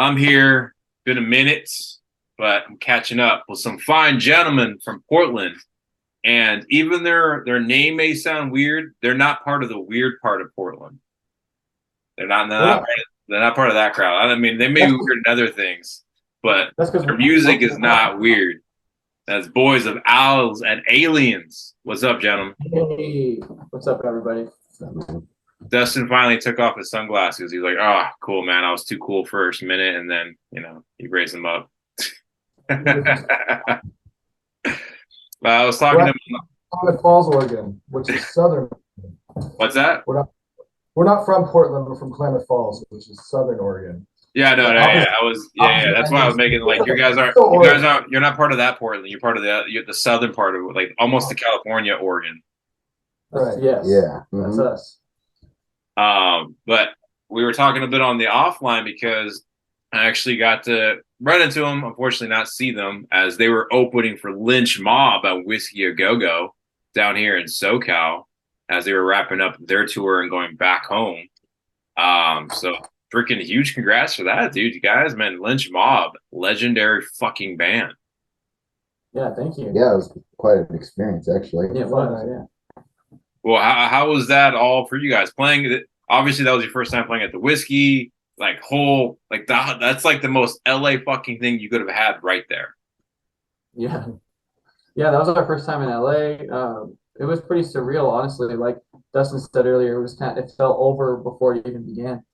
I'm here. Been a minute, but I'm catching up with some fine gentlemen from Portland. And even their name may sound weird, they're not part of the weird part of Portland. We're not. They're not part of that crowd. I mean, they may be That's weird in other things, but that's because their music is not weird. That's Boys of Owls and Aliens. What's up, gentlemen? Hey, what's up, everybody? Dustin finally took off his sunglasses. He's like, "Oh, cool, man. I was too cool first minute, and then he raised them up." I was talking We're to at Klamath Falls, Oregon, which is southern. what's that? We're not from Portland. We're from Klamath Falls, which is southern Oregon. Yeah, no, yeah. I was, yeah. That's why I was making like you guys aren't. You're not part of that Portland. You're part of the southern part of like almost to California, Oregon. Right. Yes. Yeah. That's us. But we were talking a bit on the offline because I actually got to run into them. Unfortunately, not see them as they were opening for Lynch Mob at Whiskey A Go Go down here in SoCal as they were wrapping up their tour and going back home. So freaking huge congrats for that, dude. You guys, man, Lynch Mob, legendary fucking band. Yeah, thank you. Yeah, it was quite an experience, actually. Yeah, it was, yeah. Well, how was that all for you guys playing? Obviously, that was your first time playing at the Whiskey. That's like the most LA fucking thing you could have had right there. Yeah. Yeah, that was our first time in LA. It was pretty surreal, honestly. Like Dustin said earlier, it felt over before it even began.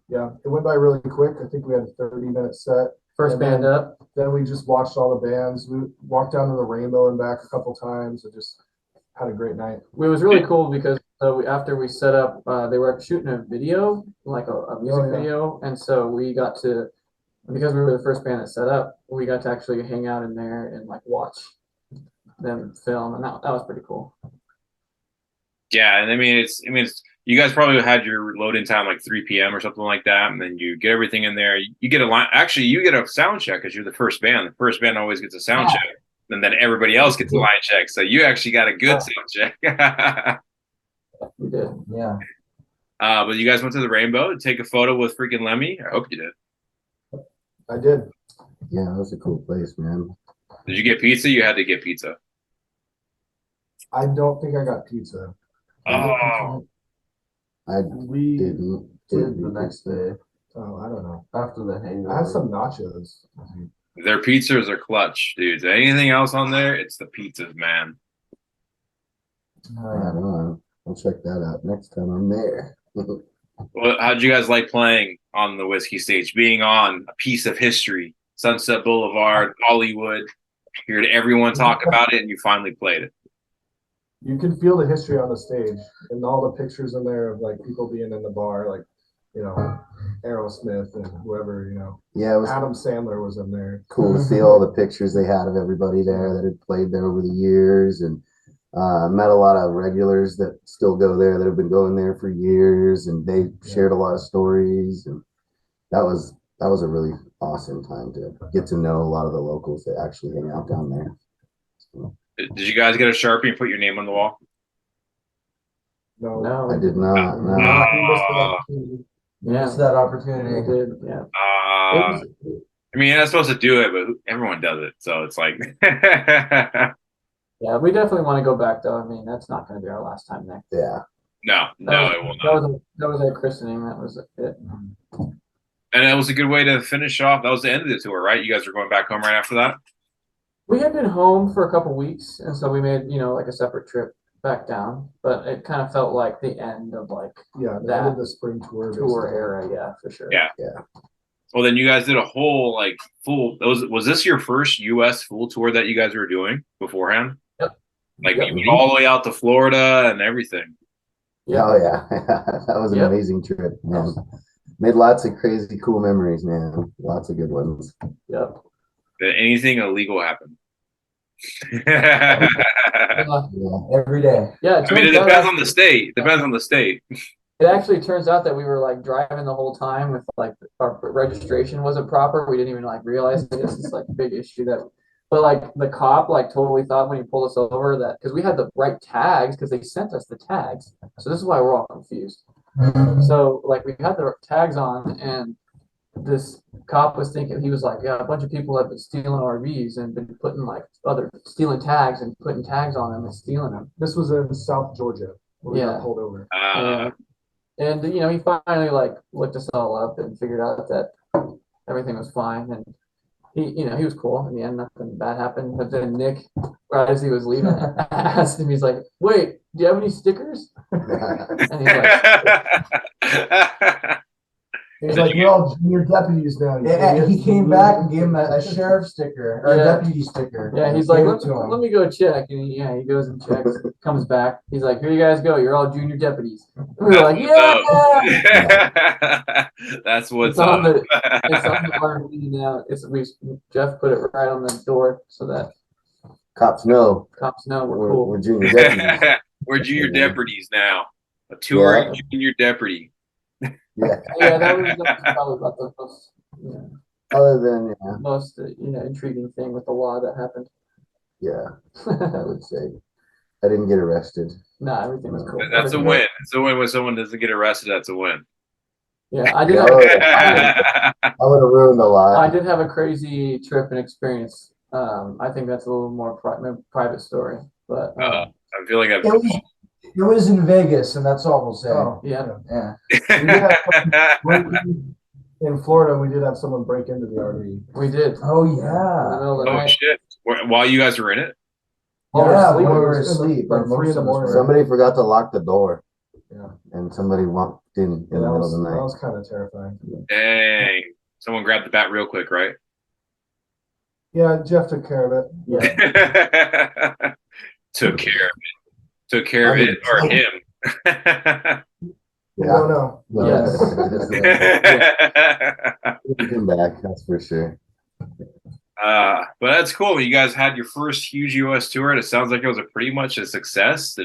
Yeah, it went by really quick. I think we had a 30-minute set. First band up. Then we just watched all the bands. We walked down to the Rainbow and back a couple times and just had a great night. It was really cool because after we set up, they were shooting a video, like a music video. And so we got to, because we were the first band that set up, we got to actually hang out in there and like watch them film. And that was pretty cool. Yeah, and I mean, it's you guys probably had your load in time like 3 p.m. or something like that, and then you get everything in there. You get a line. Actually, you get a sound check because you're the first band. The first band always gets a sound check, and then everybody else gets a line check. So you actually got a good sound check. We did, yeah. But you guys went to the Rainbow to take a photo with freaking Lemmy. I hope you did. I did. Yeah, it was a cool place, man. Did you get pizza? You had to get pizza. I don't think I got pizza. Oh, We did the next day. Oh, I don't know. After the hangover. I had some nachos. their pizzas are clutch, dudes. Anything else on there? It's the pizzas, man. I don't know. I'll check that out next time I'm there. Well, how'd you guys like playing on the Whiskey stage? Being on a piece of history, Sunset Boulevard, Hollywood. Heard everyone talk about it, and you finally played it. You can feel the history on the stage and all the pictures in there of like people being in the bar, like, Aerosmith and whoever, Yeah, it was Adam Sandler was in there. cool to see all the pictures they had of everybody there that had played there over the years, and met a lot of regulars that still go there that have been going there for years, and they shared a lot of stories, and that was a really awesome time to get to know a lot of the locals that actually hang out down there. So, Did you guys get a Sharpie and put your name on the wall? No, I did not. No. Yeah, it's that opportunity. we did, yeah. I mean, you're not supposed to do it, but everyone does it, so it's like. Yeah, we definitely want to go back though. I mean, that's not going to be our last time there. Yeah. No, it will not. That was our christening. That was it. And that was a good way to finish off. That was the end of the tour, right? You guys were going back home right after that? We had been home for a couple weeks, and so we made, like a separate trip back down. But it kind of felt like the end of like the end of the spring tour era. Yeah, for sure. Yeah. Yeah. Well, then you guys did a whole like full. Was this your first U.S. full tour that you guys were doing beforehand? Yep. Like you went all the way out to Florida and everything. Yeah. Oh yeah, that was an amazing trip, man. Made lots of crazy, cool memories, man. Lots of good ones. Yep. Did anything illegal happen? Yeah, every day. Yeah. I mean, it depends on the state. Depends on the state. It actually turns out that we were like driving the whole time with like our registration wasn't proper. We didn't even like realize it. This is like a big issue but like the cop like totally thought when he pulled us over that because we had the right tags because they sent us the tags. So this is why we're all confused. So like we had the tags on and this cop was thinking, he was like, yeah, a bunch of people have been stealing RVs and been putting like stealing tags and putting tags on them and stealing them. This was in South Georgia where we Yeah. got pulled over. And he finally like looked us all up and figured out that everything was fine. And he was cool. In the end, nothing bad happened. But then Nick, right as he was leaving, asked him, he's like, wait, do you have any stickers? And he's like, He's like, you're all junior deputies now. Yeah, he came back and gave him a sheriff sticker or a deputy sticker. Yeah, he's like, let me go check. And he goes and checks, comes back. He's like, here you guys go. You're all junior deputies. And we were like, yeah. That's what's it's on up. it's on the RV now. Jeff put it right on the door so that Cops know cops know we're cool. we're junior deputies. We're junior deputies now. A touring junior deputy. Yeah. Yeah, that was probably about the most, Other than most intriguing thing with the law that happened. yeah, I would say I didn't get arrested. Nah, everything was cool. That's a win. It's a win when someone doesn't get arrested. That's a win. Yeah, I did. I would have ruined a lot. I did have a crazy trip and experience. I think that's a little more private story, but I feel like It was in Vegas, and that's all we'll say. Oh, yeah. We did have in Florida, we did have someone break into the RV. We did. Oh In the yeah. middle of the oh night. shit! While you guys were in it? Yeah, we when we were were asleep. like 3 in the morning. Somebody forgot to lock the door. Yeah. And somebody walked in the middle of the That night. was kind of terrifying. Dang! Someone grabbed the bat real quick, right? Yeah, Jeff took care of it. Yeah. Took care of it. Took care of it or him. You don't know. Yes. We'll come back, that's for sure. But that's cool. You guys had your first huge US tour, and it sounds like it was pretty much a success.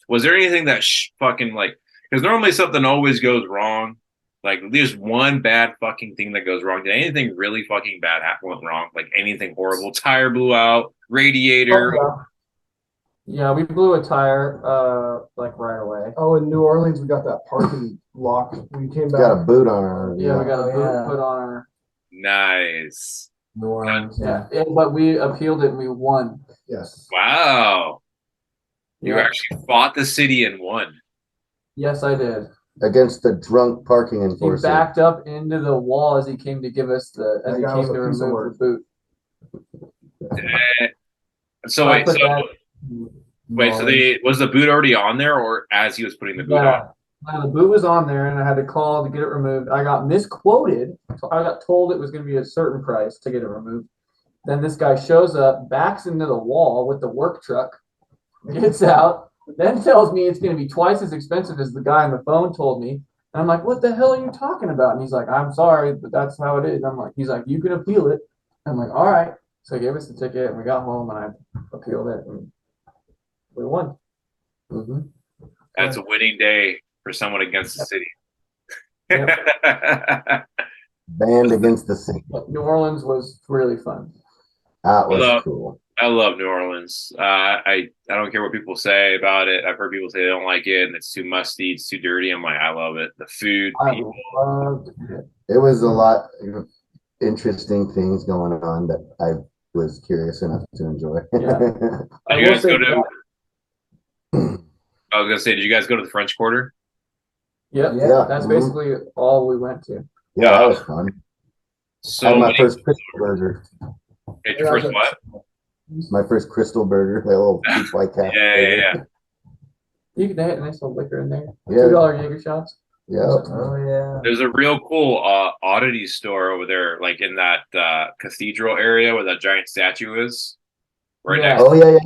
Was there anything that fucking like? Because normally something always goes wrong. Like there's one bad fucking thing that goes wrong. Did anything really fucking bad went wrong? Like anything horrible? Tire blew out, radiator. Yeah, we blew a tire like right away. Oh, in New Orleans, we got that parking lock. We came back. Got a boot on our Yeah, we got a boot yeah. put on our. Nice. New Orleans. Yeah, but we appealed it and we won. Yes. Wow. You Yeah. actually fought the city and won. Yes, I did. against the drunk parking He enforcer. backed up into the wall as he came to give us as That he guy came was a to piece of remove work. the boot. So I wait, put so that- was the boot already on there, or as he was putting the boot on? Yeah. No, the boot was on there, and I had to call to get it removed. I got misquoted. So I got told it was going to be a certain price to get it removed. Then this guy shows up, backs into the wall with the work truck, gets out, then tells me it's going to be twice as expensive as the guy on the phone told me. And I'm like, what the hell are you talking about? And he's like, I'm sorry, but that's how it is. He's like, you can appeal it. I'm like, all right. So he gave us the ticket, and we got home, and I appealed it, and we won. Mm-hmm. That's a winning day for someone against the city. Yep. Banned against the city. But New Orleans was really fun. That was Hello. cool. I love New Orleans. I don't care what people say about it. I've heard people say they don't like it and it's too musty, it's too dirty. I'm like, I love it. The food, I people. loved it. It was a lot of interesting things going on that I was curious enough to enjoy. Yeah. Did I you will guys say go to? that- I was gonna say, did you guys go to the French Quarter? Yep. Yeah. That's Mhm. basically all we went to. Yeah, that was fun. I So had my many- first crystal burger. Hey, your first what? My first crystal burger, that little cheap white cat. Yeah. They had a nice little liquor in there. Yeah. $2 Jaeger shots. Yep. Oh yeah. There's a real cool oddity store over there, like in that cathedral area where that giant statue is. Right Yeah. next. Oh yeah.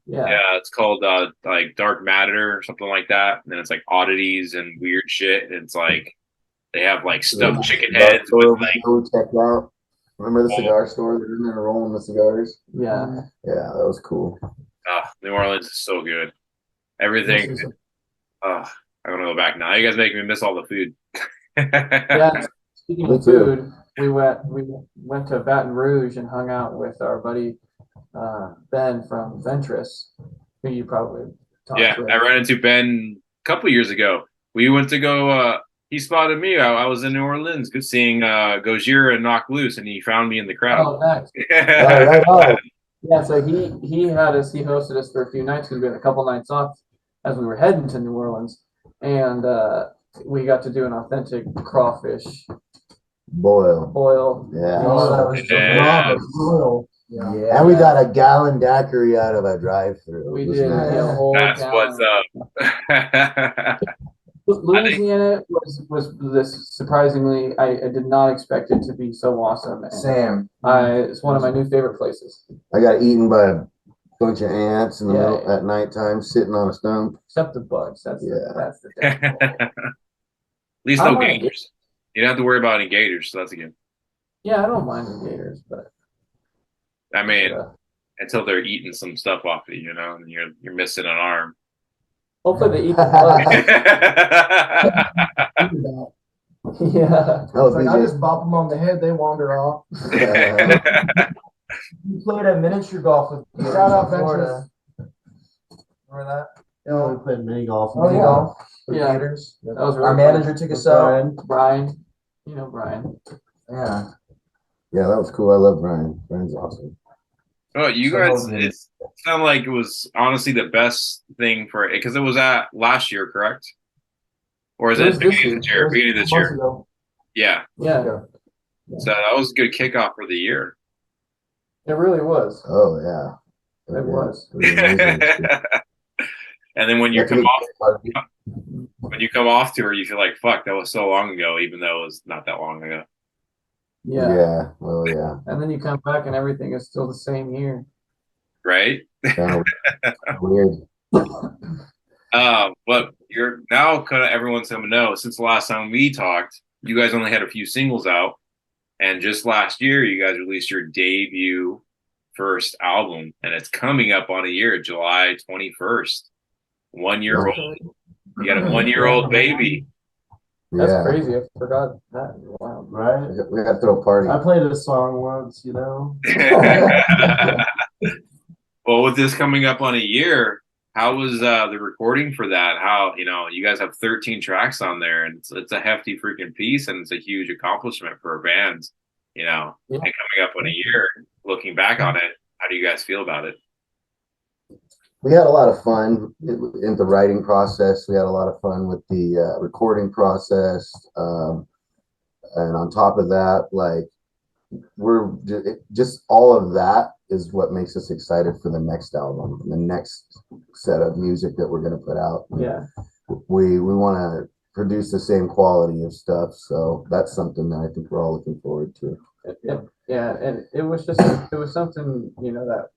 Yeah. Yeah, it's called like Dark Matter or something like that. And then it's like oddities and weird shit. And it's like they have like stuffed chicken Cigar heads store with we like go check out. Remember the cigar store? They're in there rolling the cigars. Yeah. Yeah, that was cool. New Orleans is so good. Everything. This is- I want to go back now. You guys make me miss all the food. Yeah. Speaking Me of too. food, we went to Baton Rouge and hung out with our buddy Ben from Ventress, who you probably talked Yeah, with. I ran into Ben a couple years ago. We went to go. he spotted me. I was in New Orleans, good seeing Gojira and Knock Loose, and he found me in the crowd. Oh, nice. Oh, right on. Yeah, so he had us. He hosted us for a few nights because we had a couple nights off as we were heading to New Orleans, and we got to do an authentic crawfish Boil. boil. Yeah. Oh, that was Yeah. Royal. Yeah. Yeah. And we got a gallon daiquiri out of a drive-through. We It was did nice. a whole That's gallon. what's up. Louisiana was this surprisingly. I did not expect it to be so awesome. And Sam. it's one of my new favorite places. I got eaten by a bunch of ants in the Yeah, middle yeah. at nighttime, sitting on a stump. Except the bugs. That's Yeah. that's the thing. At least I no wanna gators. You don't have to worry about any gators, so that's a good. Yeah, I don't mind the gators, but I mean, uh, until they're eating some stuff off of you, and you're missing an arm. hopefully they eat the bugs. Yeah. Oh, It's like, I BJ. just bop them on the head, they wander off. You played a miniature golf with gators Shout out in Florida. Ventures. Remember that? Yeah. we played mini golf. Oh, Mini yeah. golf with Yeah. gators. That was really Our fun. manager took us out. Brian. You know Brian. Yeah. Yeah, that was cool. I love Brian. Brian's awesome. Oh, you So guys, good. it sounded like it was honestly the best thing for it because it was at last year, correct? Or is It it was this beginning of this year. year? It was Beginning of this months year. ago. Yeah. Yeah, So that was a good kickoff for the year. it really was. Oh, yeah. It was. It was amazing. And then when you Yeah, come off party. when you come off tour, you feel like fuck, that was so long ago, even though it was not that long ago. Yeah. Yeah. Oh, yeah. And then you come back and everything is still the same here. Right? Kind of weird. But you're now kind of everyone's gonna know since the last time we talked, you guys only had a few singles out, and just last year you guys released your debut first album, and it's coming up on a year, July 21st. 1 year old. You got a 1 year old baby. That's Yeah. crazy. I forgot that. Wow. Right? We got to throw a party. I played a song once, you know. Well, with this coming up on a year, how was the recording for that? How, you guys have 13 tracks on there, and it's a hefty freaking piece, and it's a huge accomplishment for a band, and coming up on a year, looking back on it, how do you guys feel about it? We had a lot of fun in the writing process. We had a lot of fun with the recording process. And on top of that, like, we're just all of that is what makes us excited for the next album, the next set of music that we're going to put out. Yeah. We want to produce the same quality of stuff. So that's something that I think we're all looking forward to. Yeah. And it was something, that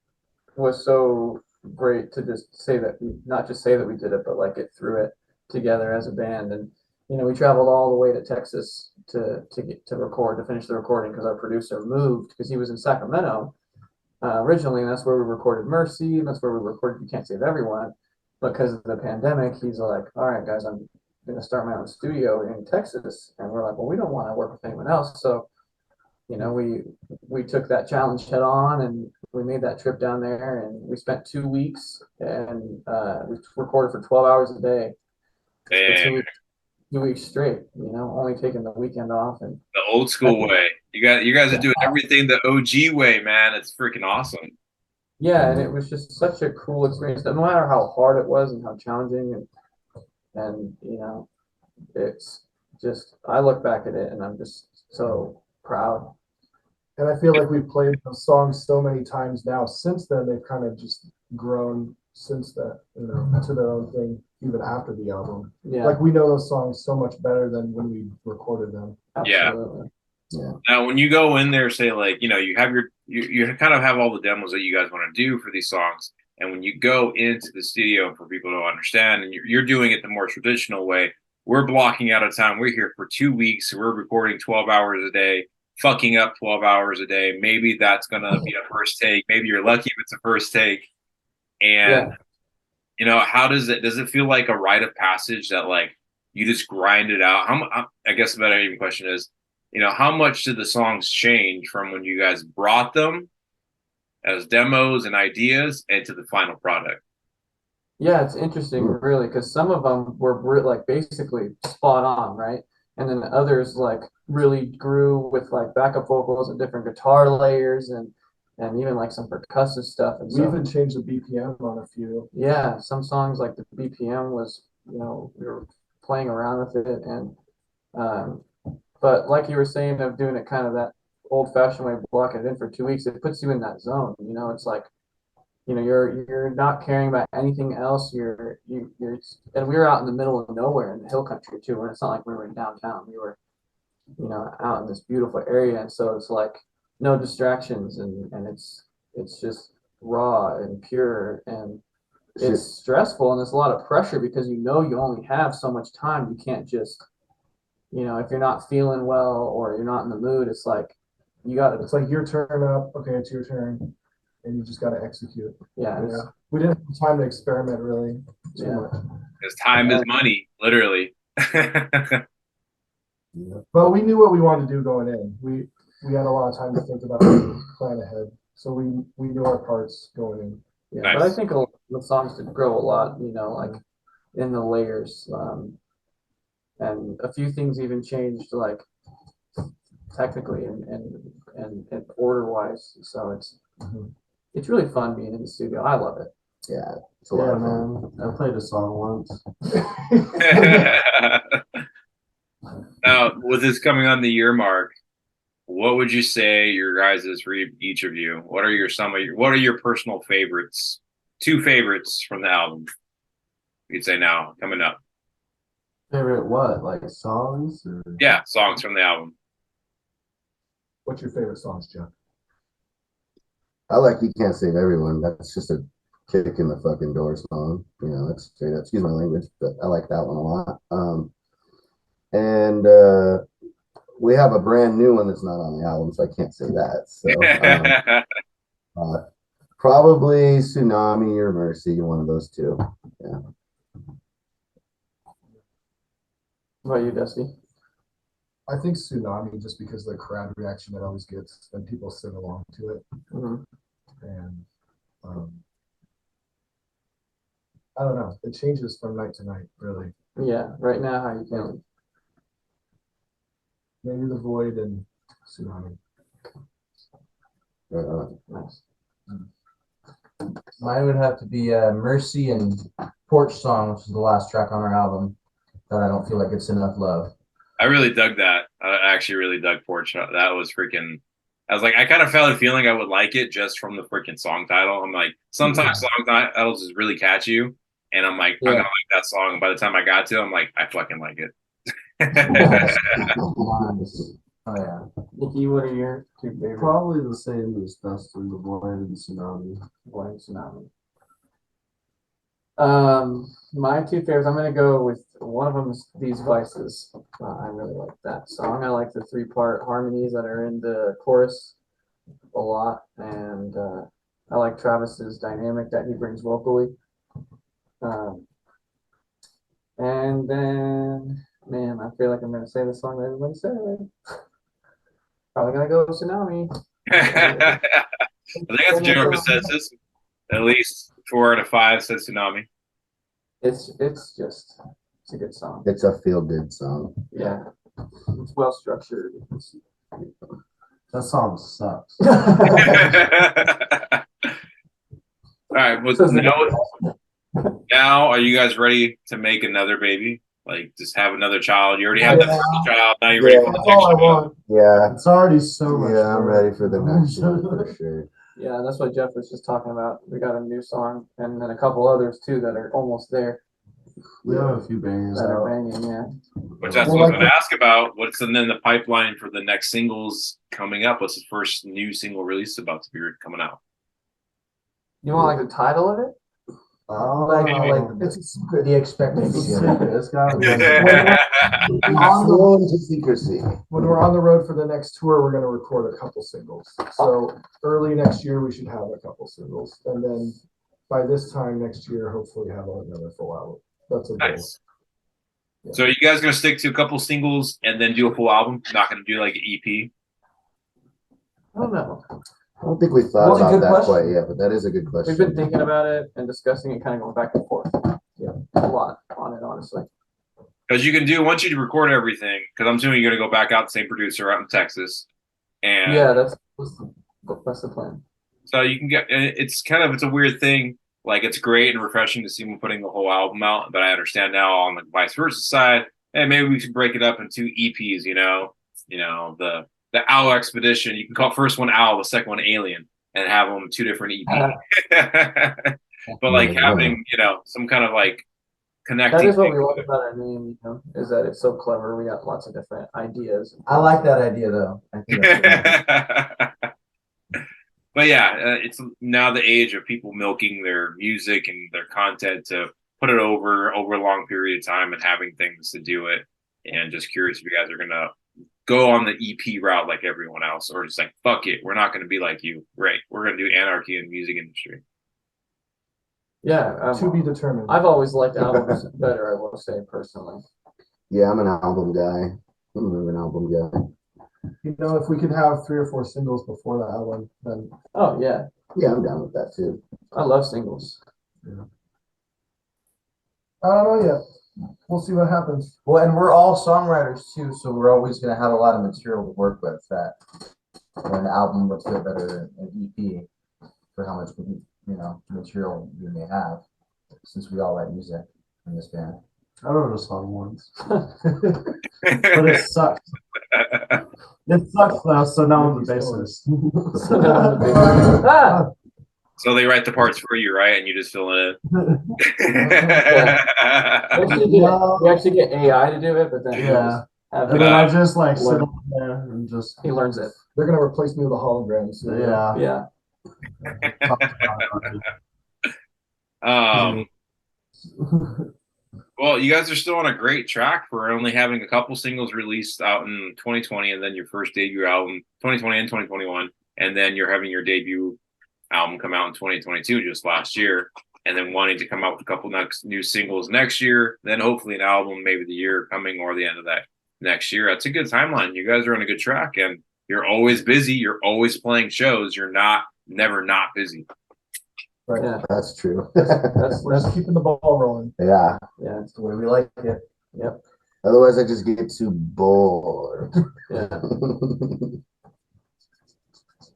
was so great to just say that, not just say that we did it, but like get through it together as a band. And we traveled all the way to Texas to finish the recording because our producer moved because he was in Sacramento originally, and that's where we recorded Mercy, and that's where we recorded You Can't Save Everyone. But because of the pandemic, he's like, all right, guys, I'm gonna start my own studio in Texas. And we're like, well, we don't want to work with anyone else. So we took that challenge head on, and we made that trip down there, and we spent 2 weeks, and we recorded for 12 hours a day for 2 weeks straight, only taking the weekend off. And The old school way. You guys are doing everything the OG way, man. It's freaking awesome. yeah, and it was just such a cool experience, no matter how hard it was and how challenging, and it's just, I look back at it and I'm just so proud. And I feel like we've played those songs so many times now. Since then, they've kind of just grown since that, to their own thing, even after the album. Yeah, Like, we know those songs so much better than when we recorded them. absolutely. Yeah. Now, when you go in there, say like, you have you kind of have all the demos that you guys want to do for these songs. And when you go into the studio, for people to understand, and you're doing it the more traditional way, we're blocking out of time. We're here for 2 weeks. We're recording 12 hours a day, fucking up 12 hours a day. Maybe that's going to be a first take. Maybe you're lucky if it's a first take. And, how does it feel like a rite of passage that like you just grind it out? I guess the better even question is, how much did the songs change from when you guys brought them as demos and ideas into the final product? Yeah, it's interesting, really, because some of them were like basically spot on, right? and then others like really grew with like backup vocals and different guitar layers and even like some percussive stuff and We stuff. even changed the BPM on a few. Yeah, some songs like the BPM was, we were playing around with it, and um, but like you were saying of doing it kind of that old-fashioned way, blocking it in for 2 weeks, it puts you in that zone. It's like, you're not caring about anything else. And we were out in the middle of nowhere in the hill country too, and it's not like we were in downtown. We were, out in this beautiful area, and so it's like no distractions, and it's just raw and pure, and it's stressful, and there's a lot of pressure because you only have so much time. You can't just, if you're not feeling well or you're not in the mood, it's like you got to. It's like your turn up. Okay, it's your turn, and you just got to execute. Yeah, We didn't have time to experiment really too much. Because time is money, literally. But we knew what we wanted to do going in. We had a lot of time to think about it and plan ahead, so we knew our parts going in. Yeah, Nice. but I think the songs did grow a lot, like in the layers, and a few things even changed, like technically and order wise. So it's really fun being in the studio. I love it. Yeah, it's a lot of fun. man. I played a song once. Now, with this coming on the year mark, what would you say your guys' for each of you? What are your personal favorites? 2 favorites from the album. You'd say now coming up. Favorite what? Like songs? Or? Yeah, songs from the album. What's your favorite songs, Jeff? I like You Can't Save Everyone. That's just a kick in the fucking door song. That's straight up. Excuse my language, but I like that one a lot. And we have a brand new one that's not on the album, so I can't say that. So probably Tsunami or Mercy, one of those 2. Yeah. What about you, Dusty? I think Tsunami, just because of the crowd reaction it always gets when people sing along to it. And I don't know. It changes from night to night, really. Yeah, right now, how you feeling? Maybe The Void and Tsunami. Nice. Mine would have to be Mercy and Porch Song, which is the last track on our album that I don't feel like gets enough love. I really dug that. I actually really dug Porch. That was freaking. I was like, I kind of felt a feeling I would like it just from the freaking song title. I'm like, sometimes song titles just really catch you, and I'm like, I'm gonna like that song. And by the time I got to it, I'm like, I fucking like it. Oh yeah. Nikki, what are your 2 favorites? Probably the same as Dustin, The Void and Tsunami. Void and Tsunami. My 2 favorites, I'm gonna go with one of them is These Vices. I really like that song. I like the 3-part harmonies that are in the chorus a lot, and I like Travis's dynamic that he brings vocally. And then, man, I feel like I'm gonna say the song that everybody said. Probably gonna go Tsunami. I think that's a general consensus. At least 4 out of 5 said Tsunami. It's a good song. It's a feel-good song. Yeah, it's well structured. That song sucks. All right, now are you guys ready to make another baby? Like, just have another child? You already have the first child. Now you're ready for the That's next all I child. want. Yeah. It's already so much. Yeah, I'm ready for the next one for sure. Yeah, that's what Jeff was just talking about. We got a new song and then a couple others too that are almost there We have a few bangers that are out. banging. Yeah. Which that's what I was going to ask about. What's in the pipeline for the next singles coming up? What's the first new single release about to be coming out? You want like the title of it? Like It's the expectancy of it. It's gotta be. Flow into secrecy. when we're on the road for the next tour, we're going to record a couple singles. So early next year, we should have a couple singles, and then by this time next year, hopefully have another full album. That's a goal. Nice. So are you guys going to stick to a couple singles and then do a full album? Not going to do like an EP? I don't know. I don't think we thought That's a about good that question. quite yet, but that is a good question. We've been thinking about it and discussing it, kind of going back and forth. Yeah, a lot on it, honestly. Because you can do once you record everything. Because I'm assuming you're gonna go back out the same producer out in Texas, and Yeah, that's the plan. so you can get. It's a weird thing. Like it's great and refreshing to see them putting the whole album out, but I understand now on the vice versa side. Hey, maybe we should break it up into EPs. The Owl Expedition. You can call first one Owl, the second one Alien, and have them two different EPs. But like having some kind of like That connecting is what thing. we like about our name, is that it's so clever. We got lots of different ideas. I like that idea though. I think that's But yeah, it's now the age of people milking their music and their content to put it over a long period of time and having things to do it. And just curious if you guys are gonna go on the EP route like everyone else, or just like fuck it, we're not gonna be like you, right? We're gonna do anarchy in the music industry. Yeah, To be determined. I've always liked albums better, I will say personally. Yeah, I'm an album guy. I'm more of an album guy. If we could have 3 or 4 singles before that album, then Oh yeah, Yeah, I'm down with that too. I love singles. I don't know yet. We'll see what happens. well, and we're all songwriters too, so we're always gonna have a lot of material to work with. That an album would fit better than an EP for how much material we may have, since we all write music in this band. I wrote a song once, but it sucks. It sucks though, so now I'm the bassist. Ah! So they write the parts for you, right? And you just fill it in. We actually get AI to do it, but then Yeah. have And then I just learn. sit up there and just. he learns it. They're gonna replace me with a hologram. So Yeah. um, well, you guys are still on a great track for only having a couple singles released out in 2020, and then your first debut album 2020 and 2021, and then you're having your debut album come out in 2022 just last year, and then wanting to come out with a couple new singles next year, then hopefully an album maybe the year coming or the end of that next year. That's a good timeline. You guys are on a good track, and you're always busy. You're always playing shows. You're never not busy. Right. Yeah. That's true. We're just keeping the ball rolling. Yeah. Yeah. That's the way we like it. Yep. Otherwise, I just get too bored. Yeah.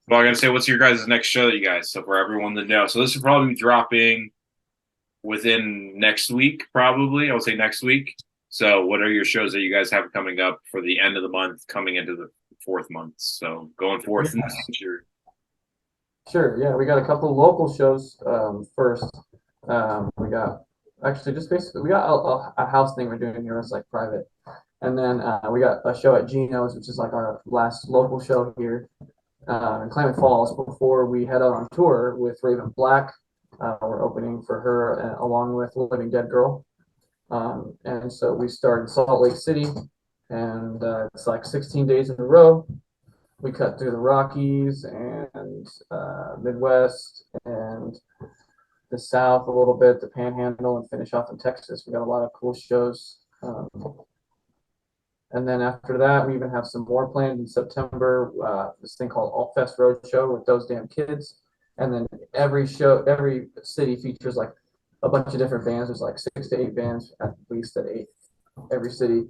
Well, I gotta say, what's your guys' next show, you guys? So for everyone to know, so this will probably be dropping within next week, probably. I would say next week. So, what are your shows that you guys have coming up for the end of the month, coming into the fourth month? So, going forth in the future. Sure. Yeah, we got a couple local shows. First, we got actually just basically we got a house thing we're doing here. It's like private, and then we got a show at Gino's, which is like our last local show here in Klamath Falls before we head out on tour with Raven Black. We're opening for her along with Living Dead Girl, and so we start in Salt Lake City, and it's like 16 days in a row. We cut through the Rockies and Midwest and the South a little bit, the Panhandle, and finish off in Texas. We got a lot of cool shows. And then after that, we even have some more planned in September. This thing called Alt Fest Roadshow with Those Damn Kids. And then every city features like a bunch of different bands. There's like 6 to 8 bands at least at every city.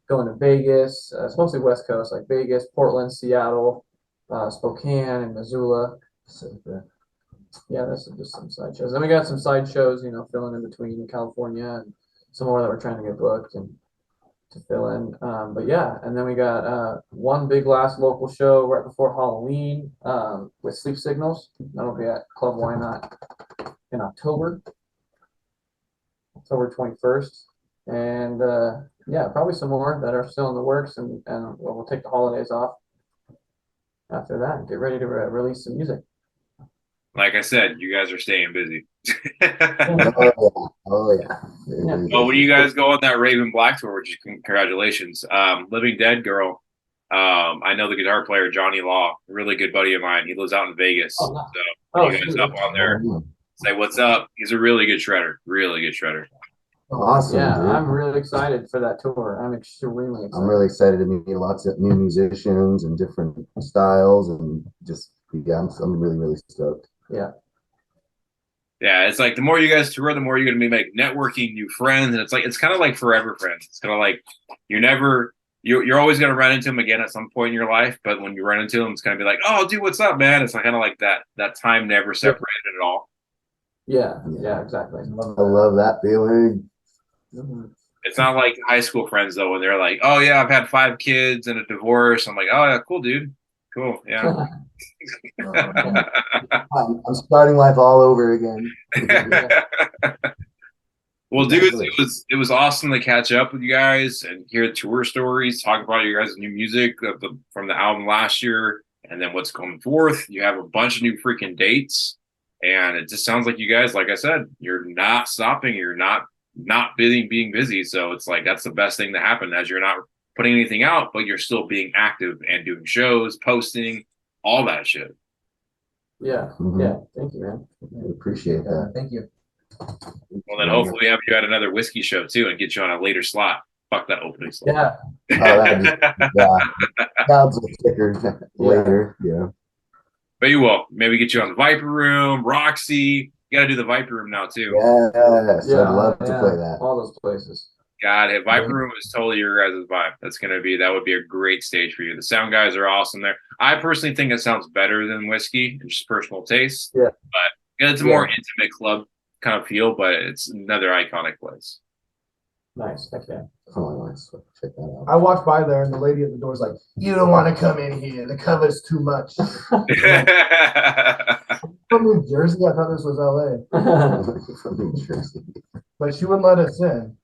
Going to Vegas, it's mostly West Coast, like Vegas, Portland, Seattle, Spokane, and Missoula. So, yeah, that's just some side shows. Then we got some side shows, filling in between in California and some more that we're trying to get booked and to fill in. But yeah, and then we got one big last local show right before Halloween with Sleep Signals. That'll be at Club Why Not in October 21st. And yeah, probably some more that are still in the works, and we'll take the holidays off after that and get ready to release some music. Like I said, you guys are staying busy. Oh yeah. Well, when you guys go on that Raven Black tour, which is congratulations, Living Dead Girl. I know the guitar player Johnny Law, a really good buddy of mine. He lives out in Vegas. Oh, nice. So when you guys up on there, say what's up. He's a really good shredder. Really good shredder. Awesome. Yeah, dude. I'm really excited for that tour. I'm extremely excited. I'm really excited to meet lots of new musicians and different styles, and just I'm really really stoked. Yeah. Yeah, it's like the more you guys tour, the more you're gonna be like networking new friends, and it's kind of like forever friends. It's kind of like you're never you're always gonna run into them again at some point in your life, but when you run into them, it's gonna be like, oh, dude, what's up, man? It's like kind of like that time never separated at all. Yeah, exactly. I love that feeling. Mhm. It's not like high school friends though, when they're like, oh yeah, I've had 5 kids and a divorce. I'm like, oh yeah, cool, dude, cool, yeah. I'm starting life all over again. Well, dudes, Congratulations. it was awesome to catch up with you guys and hear tour stories, talk about your guys' new music from the album last year, and then what's coming forth. You have a bunch of new freaking dates, and it just sounds like you guys, like I said, you're not stopping. You're not being busy. So it's like that's the best thing to happen, as you're not putting anything out, but you're still being active and doing shows, posting, all that shit. Yeah, Mhm. yeah. Thank you, man. I appreciate that. Thank you. Well, then hopefully we have you at another whiskey show too, and get you on a later slot. Fuck that opening slot. Yeah, Oh, that'd be, yeah. Clouds of stickers later. Yeah. But you will. Maybe get you on the Viper Room, Roxy. You got to do the Viper Room now too. Yes, yeah. I'd love to yeah, play that. all those places. God, Viper Room is totally your guys' vibe. That would be a great stage for you. The sound guys are awesome there. I personally think it sounds better than whiskey, and just personal taste. Yeah. But it's a more intimate club kind of feel, but it's another iconic place. Nice. Okay. Oh, nice. Check that out. I walked by there and the lady at the door is like, "You don't want to come in here. The cover's too much." From New Jersey, I thought this was LA, From New Jersey. but she wouldn't let us in.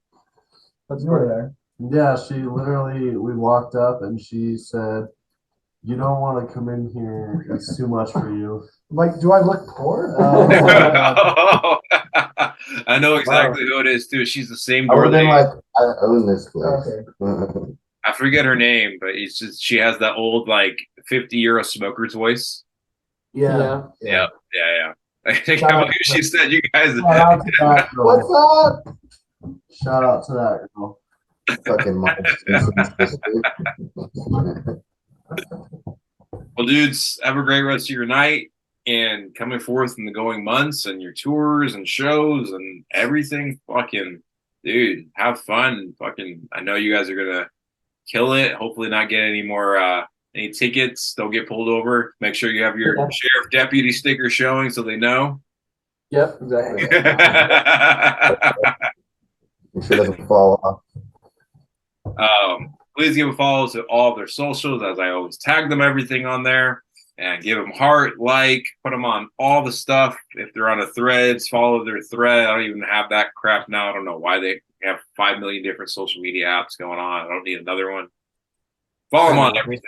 But you were there. Yeah, she literally, we walked up and she said, "You don't want to come in here. It's too much for you." Like, do I look poor? I know exactly who it is too. She's the same I door would have been lady. like, I own this place. Okay. I forget her name, but it's just she has that old like 50-year smoker's voice. Yeah. Yeah. I think about who she said you guys. Shout out to that girl. What's up? Shout out to that girl. Fucking Marge Simpson's sister. Well, dudes, have a great rest of your night and coming forth in the going months and your tours and shows and everything. Fucking, dude, have fun. Fucking, I know you guys are gonna kill it. Hopefully, not get any more any tickets. Don't get pulled over. Make sure you have your sheriff deputy sticker showing so they know. Yep. Exactly. Make sure it doesn't fall off. Please give a follow to all of their socials, as I always tag them everything on there, and give them heart, like, put them on all the stuff. If they're on a threads, follow their thread. I don't even have that crap now. I don't know why they have 5 million different social media apps going on. I don't need another one. Follow them on everything.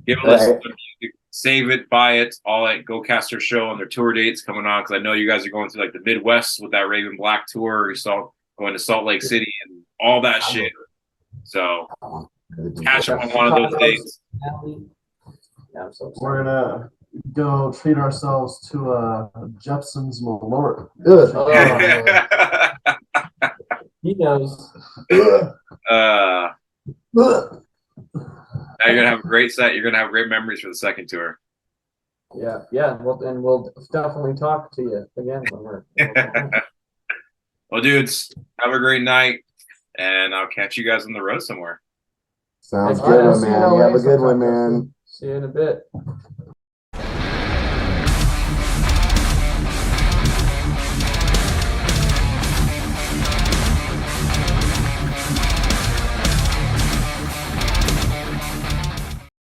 Give a listen to music, save it, buy it, all that. Go cast their show on their tour dates coming on, because I know you guys are going through like the Midwest with that Raven Black tour. You saw going to Salt Lake City and all that shit. So catch them on one of those dates. Yeah, I'm so excited. We're gonna go treat ourselves to a Jepson's Malort. Good. He knows. Now you're gonna have a great set. You're gonna have great memories for the second tour. Yeah. Well, and we'll definitely talk to you again when we're. Well, dudes, have a great night, and I'll catch you guys on the road somewhere. Sounds All right, good, I'll see you man. in You LA have a good one, sometime, man. See you in a bit.